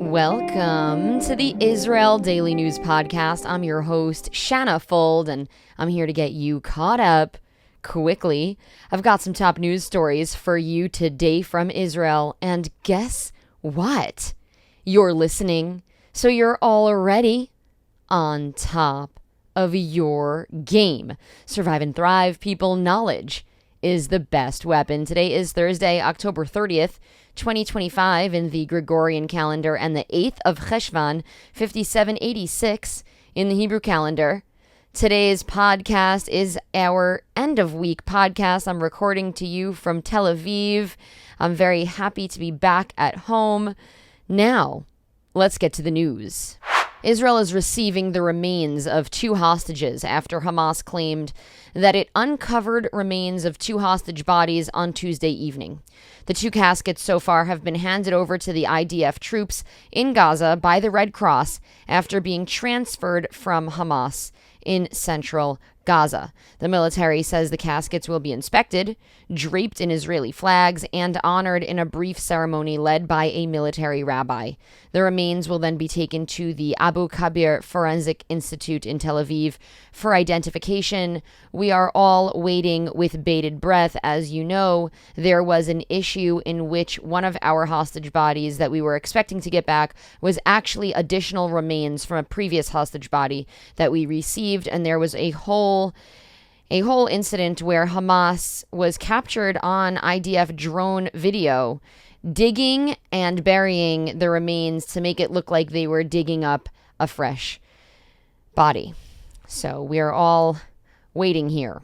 Welcome to the Israel Daily News Podcast. I'm your host, Shanna Fold, and I'm here to get you caught up quickly. I've got some top news stories for you today from Israel, and guess what? You're listening, so you're already on top of your game. Survive and thrive, people. Knowledge is the best weapon. Today is Thursday, October 30th, 2025 in the Gregorian calendar, and the 8th of Cheshvan, 5786 in the Hebrew calendar. Today's podcast is our end of week podcast. I'm recording to you from Tel Aviv. I'm very happy to be back at home. Now, let's get to the news. Israel is receiving the remains of 2 hostages after Hamas claimed that it uncovered remains of 2 hostage bodies on Tuesday evening. The 2 caskets so far have been handed over to the IDF troops in Gaza by the Red Cross after being transferred from Hamas in central Gaza. The military says the caskets will be inspected, draped in Israeli flags, and honored in a brief ceremony led by a military rabbi. The remains will then be taken to the Abu Kabir Forensic Institute in Tel Aviv for identification. We are all waiting with bated breath. As you know, there was an issue in which one of our hostage bodies that we were expecting to get back was actually additional remains from a previous hostage body that we received, and there was a whole incident where Hamas was captured on IDF drone video digging and burying the remains to make it look like they were digging up a fresh body. So we're all waiting here.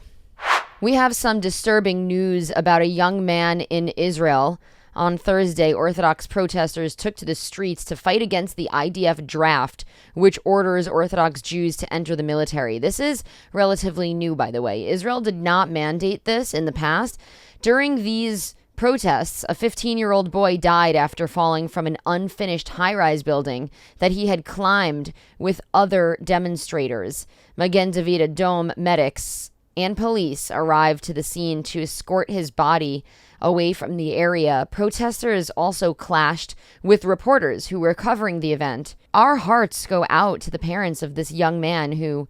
We have some disturbing news about a young man in Israel. On Thursday, Orthodox protesters took to the streets to fight against the IDF draft, which orders Orthodox Jews to enter the military. This is relatively new, by the way. Israel did not mandate this in the past. During these protests, a 15-year-old boy died after falling from an unfinished high-rise building that he had climbed with other demonstrators. Magen David Adom medics and police arrived to the scene to escort his body away from the area. Protesters also clashed with reporters who were covering the event. Our hearts go out to the parents of this young man who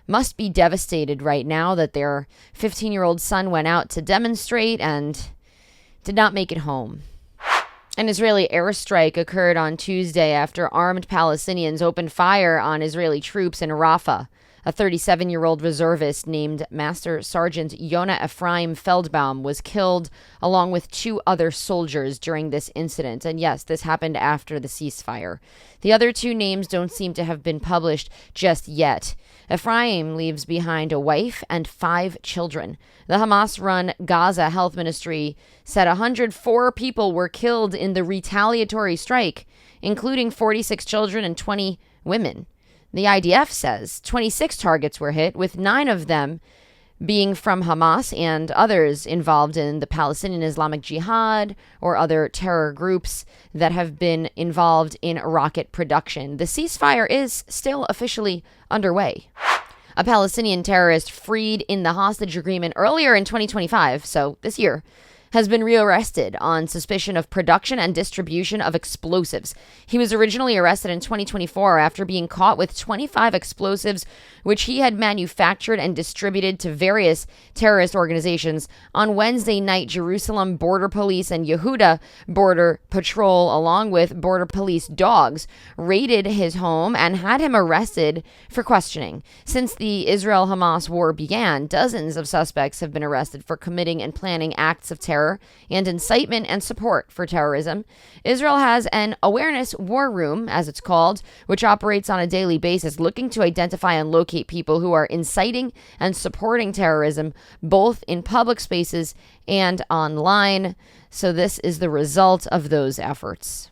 must be devastated right now that their 15-year-old son went out to demonstrate and did not make it home. An Israeli airstrike occurred on Tuesday after armed Palestinians opened fire on Israeli troops in Rafah. A 37-year-old reservist named Master Sergeant Yona Ephraim Feldbaum was killed along with 2 other soldiers during this incident. And yes, this happened after the ceasefire. The other 2 names don't seem to have been published just yet. Ephraim leaves behind a wife and 5 children. The Hamas-run Gaza Health Ministry said 104 people were killed in the retaliatory strike, including 46 children and 20 women. The IDF says 26 targets were hit, with 9 of them being from Hamas and others involved in the Palestinian Islamic Jihad or other terror groups that have been involved in rocket production. The ceasefire is still officially underway. A Palestinian terrorist freed in the hostage agreement earlier in 2025, so this year, has been rearrested on suspicion of production and distribution of explosives. He was originally arrested in 2024 after being caught with 25 explosives, which he had manufactured and distributed to various terrorist organizations. On Wednesday night, Jerusalem Border Police and Yehuda Border Patrol, along with Border Police dogs, raided his home and had him arrested for questioning. Since the Israel-Hamas war began, dozens of suspects have been arrested for committing and planning acts of terror and incitement and support for terrorism. Israel has an awareness war room, as it's called, which operates on a daily basis, looking to identify and locate people who are inciting and supporting terrorism, both in public spaces and online. So this is the result of those efforts.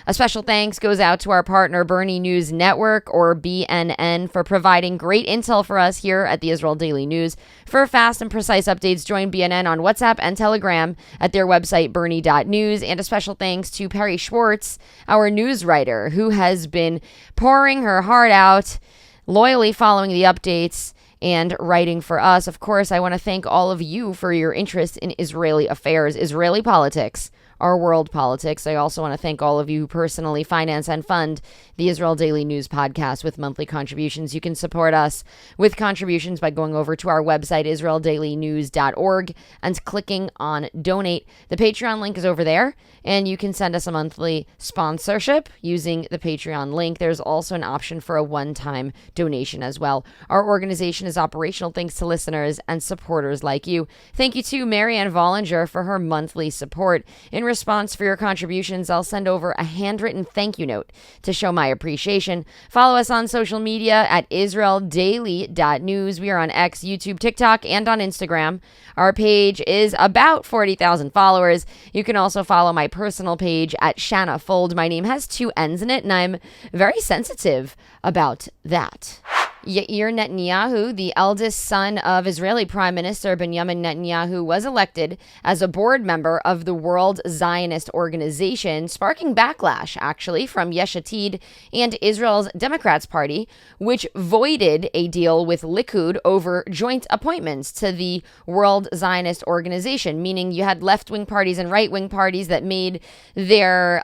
A special thanks goes out to our partner, Bernie News Network, or BNN, for providing great intel for us here at the Israel Daily News. For fast and precise updates, join BNN on WhatsApp and Telegram at their website, bernie.news. And a special thanks to Perry Schwartz, our news writer, who has been pouring her heart out, loyally following the updates and writing for us. Of course, I want to thank all of you for your interest in Israeli affairs. Israeli politics our world politics. I also want to thank all of you who personally finance and fund the Israel Daily News podcast with monthly contributions. You can support us with contributions by going over to our website, israeldailynews.org, and clicking on donate. The Patreon link is over there, and you can send us a monthly sponsorship using the Patreon link. There's also an option for a one-time donation as well. Our organization is operational thanks to listeners and supporters like you. Thank you to Marianne Vollinger for her monthly support. In response for your contributions, I'll send over a handwritten thank you note to show my appreciation. Follow us on social media at israeldaily.news. We are on X, YouTube, TikTok, and on Instagram. Our page is about 40,000 followers. You can also follow my personal page at Shanna Fold. My name has 2 N's in it, and I'm very sensitive about that. Yair Netanyahu, the eldest son of Israeli Prime Minister Benjamin Netanyahu, was elected as a board member of the World Zionist Organization, sparking backlash, actually, from Yesh Atid and Israel's Democrats Party, which voided a deal with Likud over joint appointments to the World Zionist Organization, meaning you had left-wing parties and right-wing parties that made their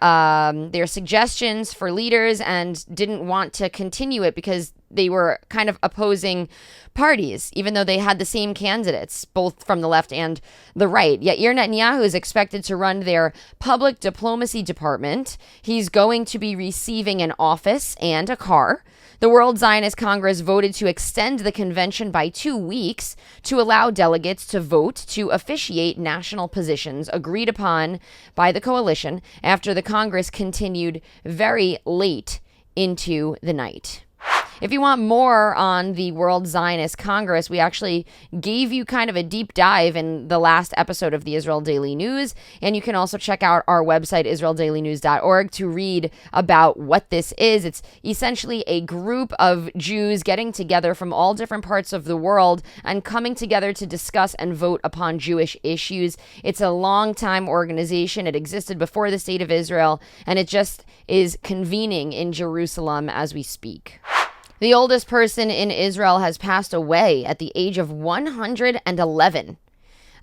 suggestions for leaders and didn't want to continue it because they were kind of opposing parties, even though they had the same candidates, both from the left and the right. Yet Yair Netanyahu is expected to run their public diplomacy department. He's going to be receiving an office and a car. The World Zionist Congress voted to extend the convention by 2 weeks to allow delegates to vote to officiate national positions agreed upon by the coalition after the Congress continued very late into the night. If you want more on the World Zionist Congress, we actually gave you kind of a deep dive in the last episode of the Israel Daily News, and you can also check out our website, israeldailynews.org, to read about what this is. It's essentially a group of Jews getting together from all different parts of the world and coming together to discuss and vote upon Jewish issues. It's a long-time organization. It existed before the State of Israel, and it just is convening in Jerusalem as we speak. The oldest person in Israel has passed away at the age of 111.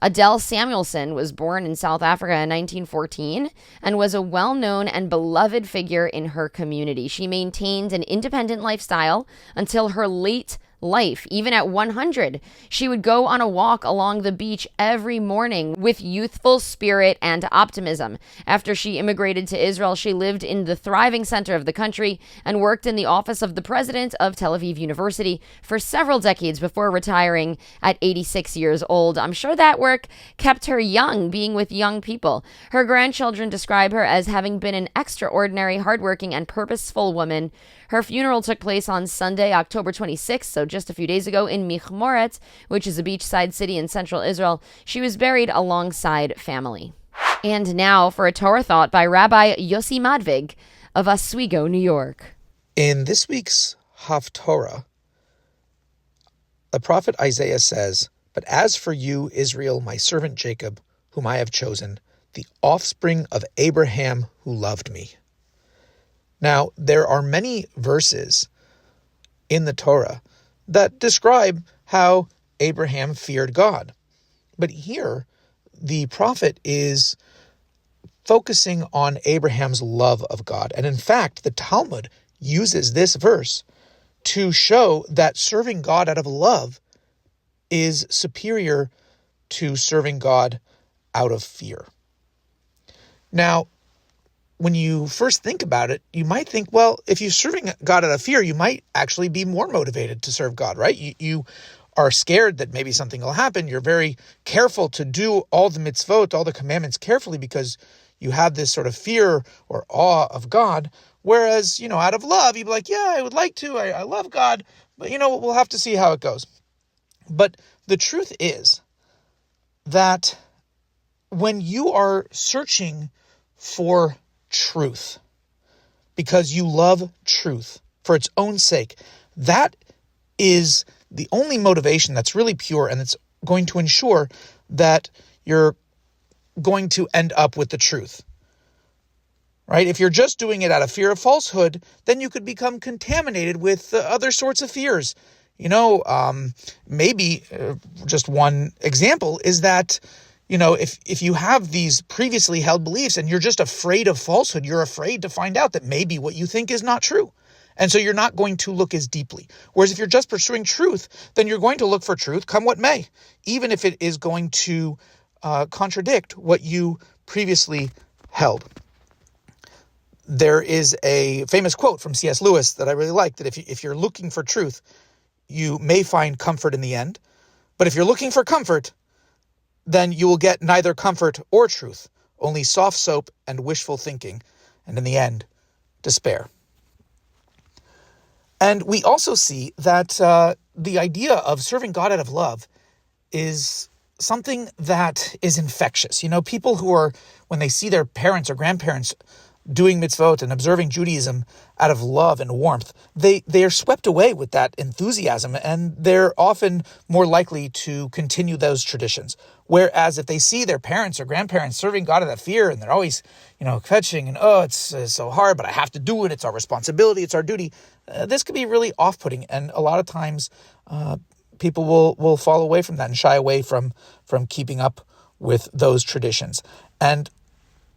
Adele Samuelson was born in South Africa in 1914 and was a well-known and beloved figure in her community. She maintained an independent lifestyle until her late life. Even at 100, she would go on a walk along the beach every morning with youthful spirit and optimism. After she immigrated to Israel, she lived in the thriving center of the country and worked in the office of the president of Tel Aviv University for several decades before retiring at 86 years old. I'm sure that work kept her young, being with young people. Her grandchildren describe her as having been an extraordinary, hardworking, and purposeful woman. Her funeral took place on Sunday, October 26th, so just a few days ago, in Michmoret, which is a beachside city in central Israel. She was buried alongside family. And now for a Torah thought by Rabbi Yossi Madvig of Oswego, New York. In this week's Haftorah, the prophet Isaiah says, "But as for you, Israel, my servant Jacob, whom I have chosen, the offspring of Abraham who loved me." Now, there are many verses in the Torah that describe how Abraham feared God. But here, the prophet is focusing on Abraham's love of God. And in fact, the Talmud uses this verse to show that serving God out of love is superior to serving God out of fear. Now, when you first think about it, you might think, well, if you're serving God out of fear, you might actually be more motivated to serve God, right? You are scared that maybe something will happen. You're very careful to do all the mitzvot, all the commandments carefully because you have this sort of fear or awe of God. Whereas, out of love, you'd be like, yeah, I would like to. I love God, but, we'll have to see how it goes. But the truth is that when you are searching for truth, because you love truth for its own sake, that is the only motivation that's really pure, and it's going to ensure that you're going to end up with the truth, right? If you're just doing it out of fear of falsehood, then you could become contaminated with other sorts of fears. Maybe just one example is that, if you have these previously held beliefs and you're just afraid of falsehood, you're afraid to find out that maybe what you think is not true. And so you're not going to look as deeply. Whereas if you're just pursuing truth, then you're going to look for truth come what may, even if it is going to contradict what you previously held. There is a famous quote from C.S. Lewis that I really like, that if you're looking for truth, you may find comfort in the end. But if you're looking for comfort, then you will get neither comfort or truth, only soft soap and wishful thinking, and in the end, despair. And we also see that the idea of serving God out of love is something that is infectious. People who are, when they see their parents or grandparents doing mitzvot and observing Judaism out of love and warmth, they are swept away with that enthusiasm, and they're often more likely to continue those traditions. Whereas if they see their parents or grandparents serving God out of fear, and they're always, kvetching and, it's so hard, but I have to do it, it's our responsibility, it's our duty, this could be really off-putting, and a lot of times people will fall away from that and shy away from keeping up with those traditions. And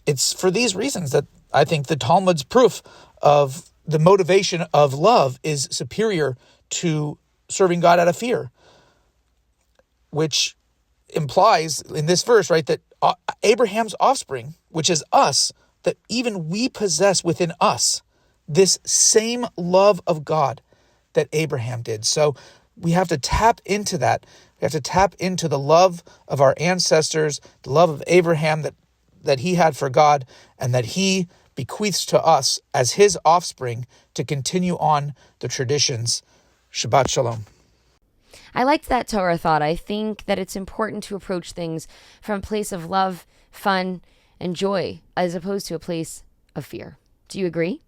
it's for these reasons that I think the Talmud's proof of the motivation of love is superior to serving God out of fear, which implies in this verse, right, that Abraham's offspring, which is us, that even we possess within us this same love of God that Abraham did. So we have to tap into that. We have to tap into the love of our ancestors, the love of Abraham that he had for God, and that he bequeaths to us as his offspring to continue on the traditions. Shabbat Shalom. I liked that Torah thought. I think that it's important to approach things from a place of love, fun, and joy, as opposed to a place of fear. Do you agree?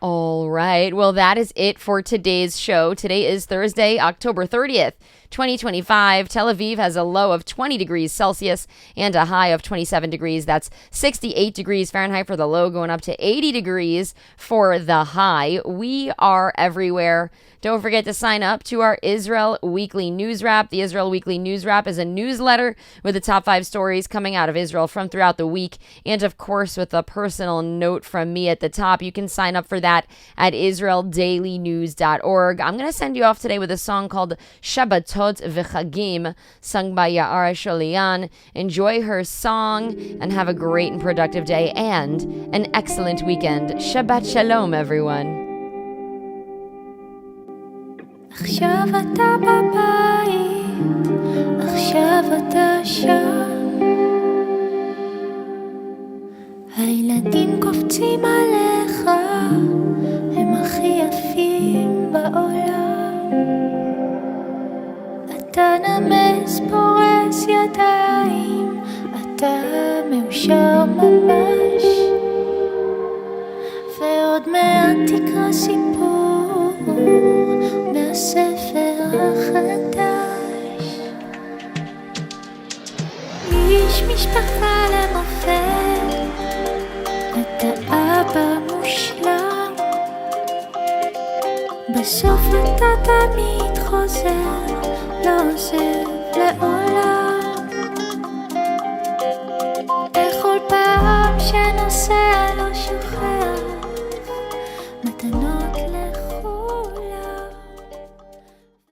All right. Well, that is it for today's show. Today is Thursday, October 30th, 2025. Tel Aviv has a low of 20 degrees Celsius and a high of 27 degrees. That's 68 degrees Fahrenheit for the low, going up to 80 degrees for the high. We are everywhere. Don't forget to sign up to our Israel Weekly News Wrap. The Israel Weekly News Wrap is a newsletter with the top 5 stories coming out of Israel from throughout the week. And of course, with a personal note from me at the top, you can sign up for that at israeldailynews.org. I'm going to send you off today with a song called Shabbatot V'Chagim, sung by Ya'ara Sholian. Enjoy her song and have a great and productive day and an excellent weekend. Shabbat Shalom, everyone. עכשיו אתה בבית, עכשיו אתה שם, הילדים קופצים עליך, הם הכי יפים בעולם, אתה נמס פורס ידיים, אתה מאושר ממש, ועוד מעט תקרא סיפור מהספר החדש. איש משפחה למופת, אתה אבא מושלם, בסוף אתה תמיד חוזר, לא עוזב לעולם.